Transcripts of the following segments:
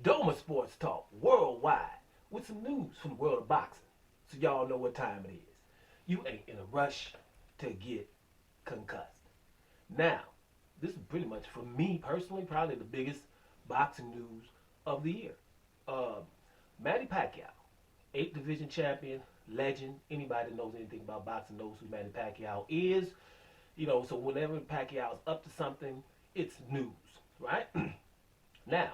Doma Sports Talk worldwide with some news from the world of boxing. So y'all know what time it is. You ain't in a rush to get concussed. Now, this is pretty much for me personally probably the biggest boxing news of the year. Uh, Manny Pacquiao, 8th division champion, legend. Anybody that knows anything about boxing knows who Manny Pacquiao is. So whenever Pacquiao is up to something, it's news, right? Now,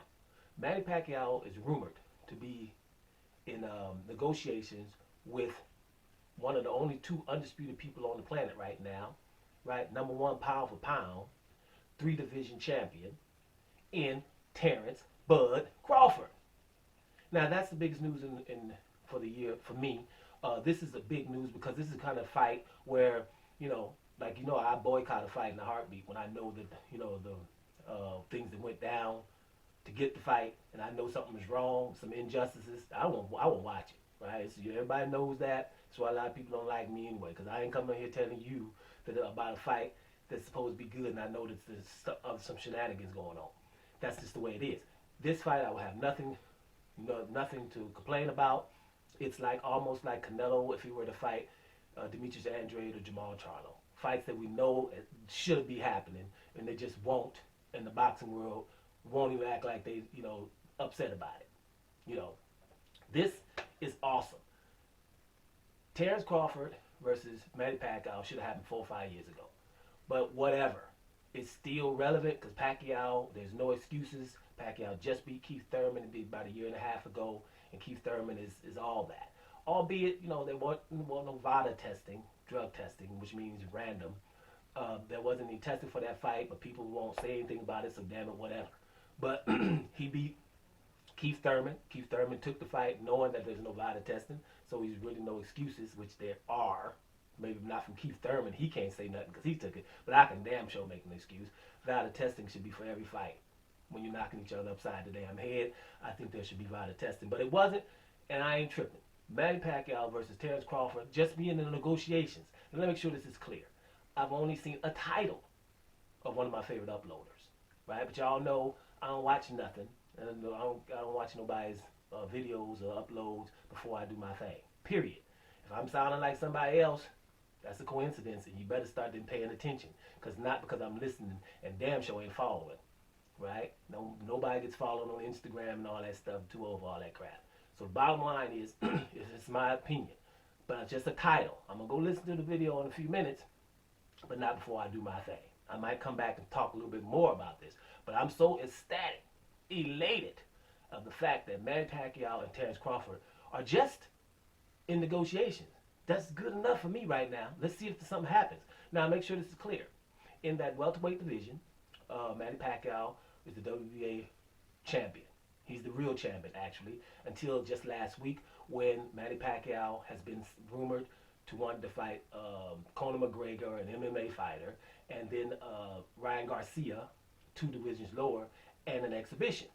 Manny Pacquiao is rumored to be in negotiations with one of the only two undisputed people on the planet right now, right? Number one pound for pound, 3 division champion in Terence Bud Crawford. Now that's the biggest news in for the year for me. This is a big news because this is the kind of fight where I boycott a fight in a heartbeat when I know that the things that went down to get the fight, and I know something was wrong, some injustices. I won't watch it, right? So everybody knows that. That's why a lot of people don't like me anyway, because I ain't coming here telling you that about a fight that's supposed to be good, and I know that there's some shenanigans going on. That's just the way it is. This fight, I will have nothing to complain about. It's almost like Canelo if he were to fight Demetrius Andrade or Jamal Charlo. Fights that we know should be happening, and they just won't. And the boxing world won't even act like they, upset about it. This is awesome. Terence Crawford versus Manny Pacquiao should have happened 4 or 5 years ago. But whatever. It's still relevant because Pacquiao, there's no excuses. Pacquiao just beat Keith Thurman about a year and a half ago, and Keith Thurman is all that. Albeit, there wasn't no VADA testing, drug testing, which means random. There wasn't any testing for that fight, but people won't say anything about it, so damn it, whatever. But he beat Keith Thurman. Keith Thurman took the fight knowing that there's no VADA testing, so he's really no excuses, which there are. Maybe not from Keith Thurman. He can't say nothing because he took it, but I can damn sure make an excuse. VADA testing should be for every fight. When you're knocking each other upside the damn head, I think there should be VADA testing. But it wasn't, and I ain't tripping. Manny Pacquiao versus Terence Crawford, just being in the negotiations. And let me make sure this is clear. I've only seen a title of one of my favorite uploaders, right? But y'all know I don't watch nothing. I don't watch nobody's videos or uploads before I do my thing, period. If I'm sounding like somebody else, that's a coincidence, and you better start paying attention. Not because I'm listening and damn sure ain't following, right? Nobody gets followed on Instagram and all that stuff, too old for all that crap. So the bottom line is, it's my opinion, but it's just a title. I'm going to go listen to the video in a few minutes, but not before I do my thing. I might come back and talk a little bit more about this, but I'm so ecstatic, elated of the fact that Manny Pacquiao and Terence Crawford are just in negotiations. That's good enough for me right now. Let's see if something happens. Now, make sure this is clear. In that welterweight division, Manny Pacquiao is the WBA champion. He's the real champion, actually, until just last week when Manny Pacquiao has been rumored to want to fight Conor McGregor, an MMA fighter, and then Ryan Garcia, 2 divisions lower, and an exhibition.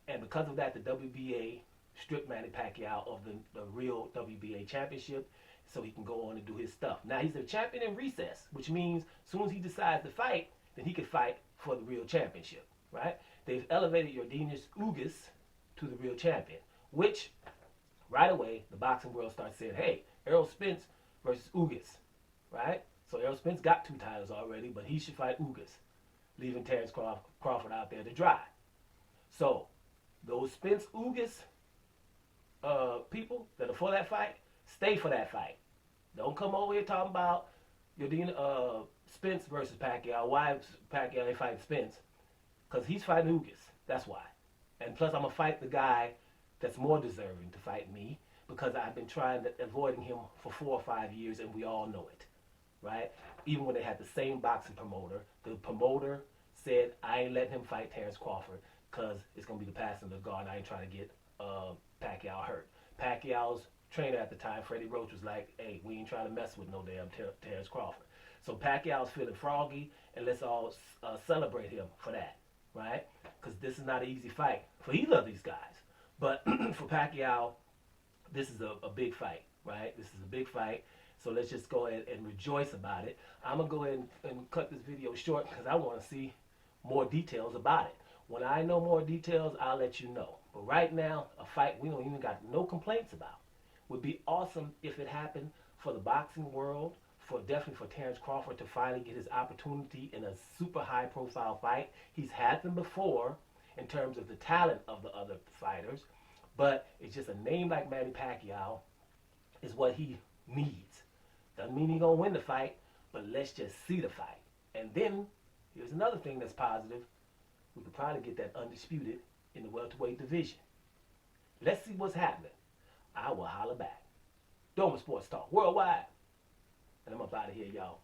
And because of that, the WBA stripped Manny Pacquiao of the real WBA championship so he can go on and do his stuff. Now, he's a champion in recess, which means as soon as he decides to fight, then he can fight for the real championship, right? They've elevated Yordenis Ugas to the real champion, which right away the boxing world starts saying, hey, Errol Spence versus Ugas, right? So Errol Spence got 2 titles already, but he should fight Ugas, leaving Terence Crawford out there to dry. So those Spence Ugas people that are for that fight, stay for that fight. Don't come over here talking about Spence versus Pacquiao. Why Pacquiao ain't fighting Spence? Because he's fighting Ugas. That's why. And plus, I'm going to fight the guy that's more deserving to fight me because I've been avoiding him for 4 or 5 years, and we all know it, right? Even when they had the same boxing promoter, the promoter said, I ain't letting him fight Terence Crawford because it's going to be the passing of the guard. I ain't trying to get Pacquiao hurt. Pacquiao's trainer at the time, Freddie Roach, was like, hey, we ain't trying to mess with no damn Terence Crawford. So Pacquiao's feeling froggy, and let's all celebrate him for that, right? Because this is not an easy fight for either of these guys. But for Pacquiao, this is a big fight, right? This is a big fight. So let's just go ahead and rejoice about it. I'm going to go ahead and cut this video short because I want to see more details about it. When I know more details, I'll let you know. But right now, a fight we don't even got no complaints about. Would be awesome if it happened for the boxing world, for definitely for Terence Crawford to finally get his opportunity in a super high profile fight. He's had them before in terms of the talent of the other fighters, but it's just a name like Manny Pacquiao is what he needs. Doesn't mean he's gonna win the fight, but let's just see the fight. And then here's another thing that's positive. We could probably get that undisputed in the welterweight division. Let's see what's happening. I will holler back. Doma Sports Talk Worldwide. And I'm up out of here, y'all.